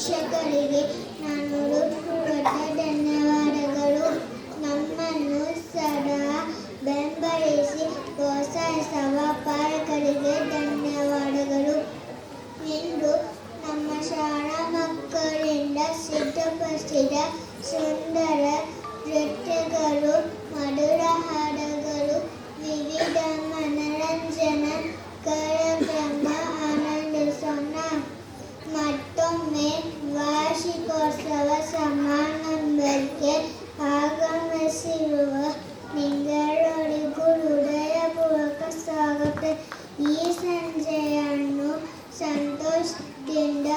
ಶಿಕ್ಷಕರಿಗೆ ನಾನು ಹೃತ್ಪೂರ್ವಕ ಧನ್ಯವಾದಗಳು. ನಮ್ಮನ್ನು ಸದಾ ಬೆಂಬಲಿಸಿ ಪ್ರೋತ್ಸಾಹಿಸುವ ಪಾಲಕರಿಗೆ ಧನ್ಯವಾದಗಳು. ಇಂದು ನಮ್ಮ ಶಾಲಾ ಮಕ್ಕಳಿಂದ ಸಿದ್ಧಪಡಿಸಿದ ಸುಂದರ ನೃತ್ಯಗಳು, ಮಧುರ ಹಾಡುಗಳು, ವಿವಿಧ ಮನರಂಜನಾ ಕಾರ್ಯಕ್ರಮ ಆನಂದಿಸೋಣ. ಮತ್ತೊಮ್ಮೆ ವಾರ್ಷಿಕೋತ್ಸವ ಸಮಾರಂಭಕ್ಕೆ ಆಗಮಿಸಿರುವ ನಿಮ್ಮೆಲ್ಲರಿಗೂ ಹೃದಯಪೂರ್ವಕ ಸ್ವಾಗತ. ಈ ಸಂಜೆಯನ್ನು ಸಂತೋಷದಿಂದ